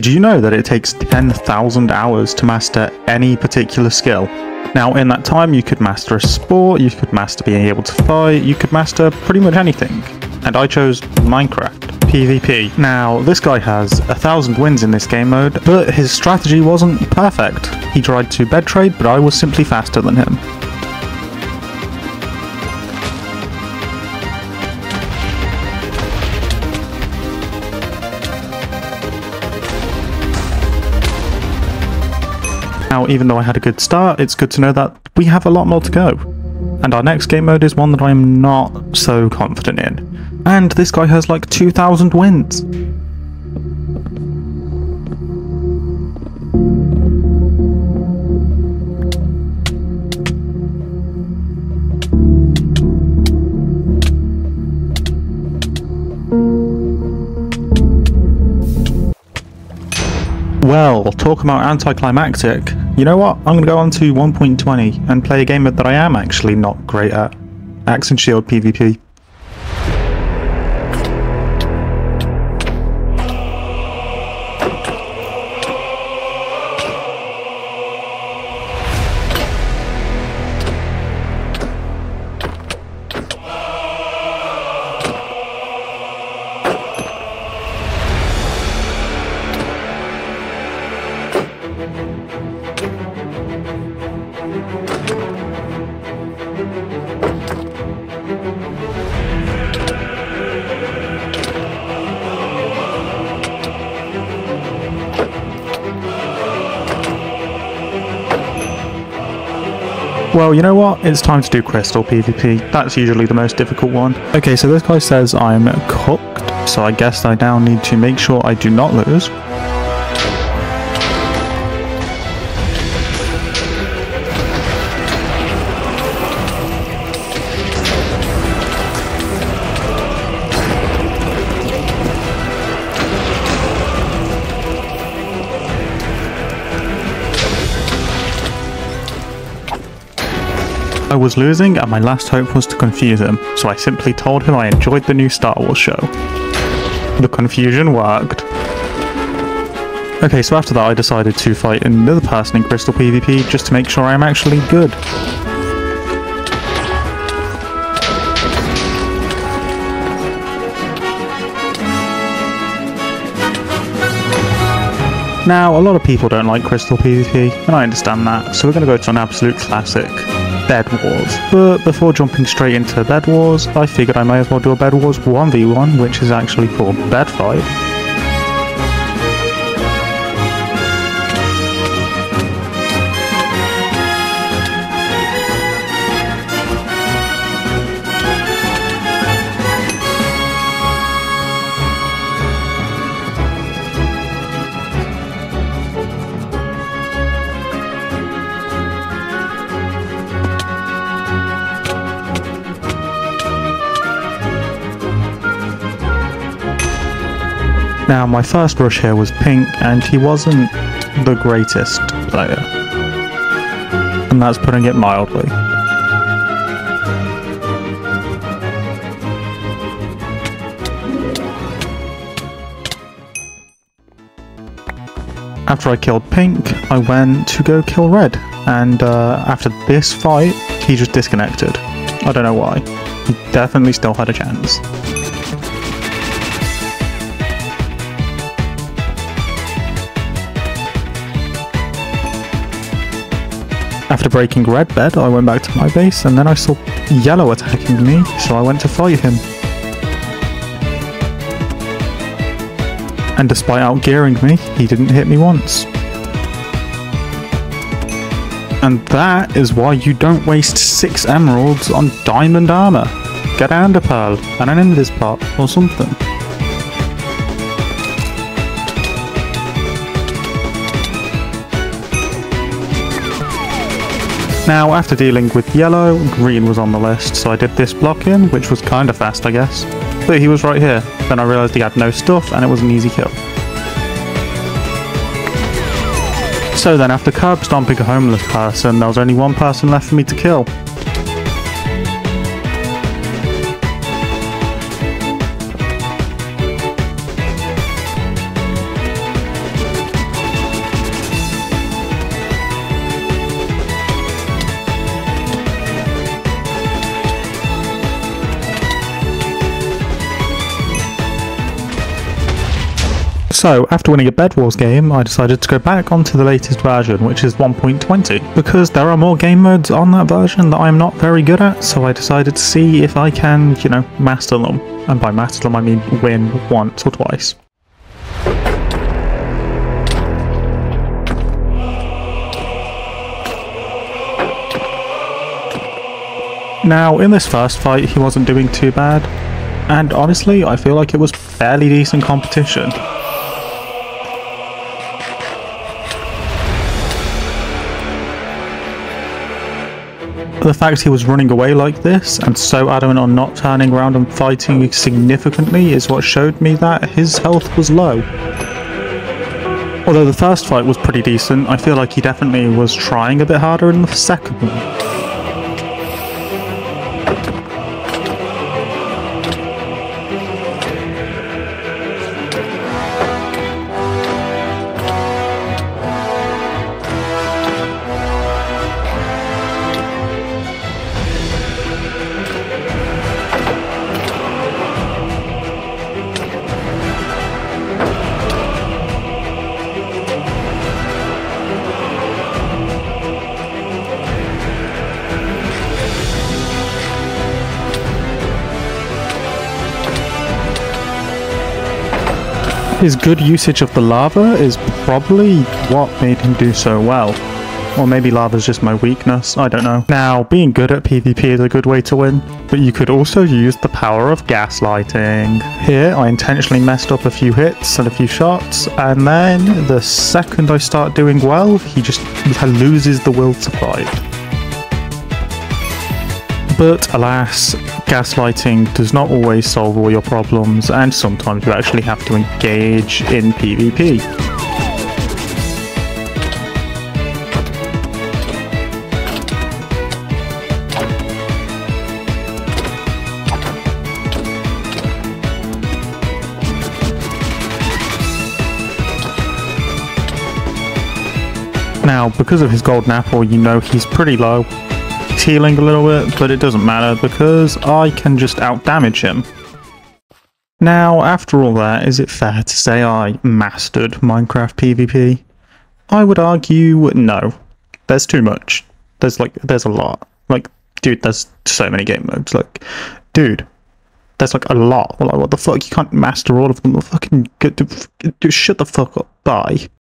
Did you know that it takes 10,000 hours to master any particular skill? Now, in that time, you could master a sport, you could master being able to fight, you could master pretty much anything. And I chose Minecraft, PvP. Now, this guy has 1,000 wins in this game mode, but his strategy wasn't perfect. He tried to bed trade, but I was simply faster than him. Now, even though I had a good start, it's good to know that we have a lot more to go. And our next game mode is one that I'm not so confident in. And this guy has like 2,000 wins. Well, talk about anticlimactic. You know what? I'm going to go on to 1.20 and play a game that I am actually not great at. Axe and Shield PvP. Well, you know what? It's time to do Crystal PvP. That's usually the most difficult one. Okay, so this guy says I'm cooked, so I guess I now need to make sure I do not lose. I was losing and my last hope was to confuse him, so I simply told him I enjoyed the new Star Wars show. The confusion worked. Okay, so after that I decided to fight another person in Crystal PvP just to make sure I'm actually good. Now, a lot of people don't like Crystal PvP, and I understand that, so we're going to go to an absolute classic. Bed Wars. But before jumping straight into Bed Wars, I figured I may as well do a Bed Wars 1v1, which is actually called Bed Fight. Now, my first rush here was Pink, and he wasn't the greatest player. And that's putting it mildly. After I killed Pink, I went to go kill Red, and after this fight, he just disconnected. I don't know why. He definitely still had a chance. After breaking Red Bed, I went back to my base, and then I saw Yellow attacking me, so I went to fight him. And despite outgearing me, he didn't hit me once. And that is why you don't waste 6 emeralds on diamond armor. Get an ender pearl and an invis pot or something. Now, after dealing with Yellow, Green was on the list, so I did this block in, which was kinda fast, I guess. But he was right here. Then I realised he had no stuff, and it was an easy kill. So then, after curb stomping a homeless person, there was only one person left for me to kill. So, after winning a Bed Wars game, I decided to go back onto the latest version, which is 1.20, because there are more game modes on that version that I'm not very good at, so I decided to see if I can, master them. And by master them, I mean win once or twice. Now, in this first fight, he wasn't doing too bad, and honestly, I feel like it was fairly decent competition. The fact he was running away like this, and so adamant on not turning around and fighting significantly, is what showed me that his health was low. Although the first fight was pretty decent, I feel like he definitely was trying a bit harder in the second one. His good usage of the lava is probably what made him do so well. Or maybe lava's just my weakness, I don't know. Now, being good at PvP is a good way to win, but you could also use the power of gaslighting. Here, I intentionally messed up a few hits and a few shots, and then the second I start doing well, he just loses the will to fight. But alas, gaslighting does not always solve all your problems, and sometimes you actually have to engage in PvP. Now, because of his golden apple, he's pretty low. He's healing a little bit, but it doesn't matter because I can just outdamage him. Now, after all that, is it fair to say I mastered Minecraft PvP? I would argue no. There's too much. There's a lot. Dude, there's so many game modes. Dude, there's a lot. What the fuck? You can't master all of them. Fucking shut the fuck up. Bye.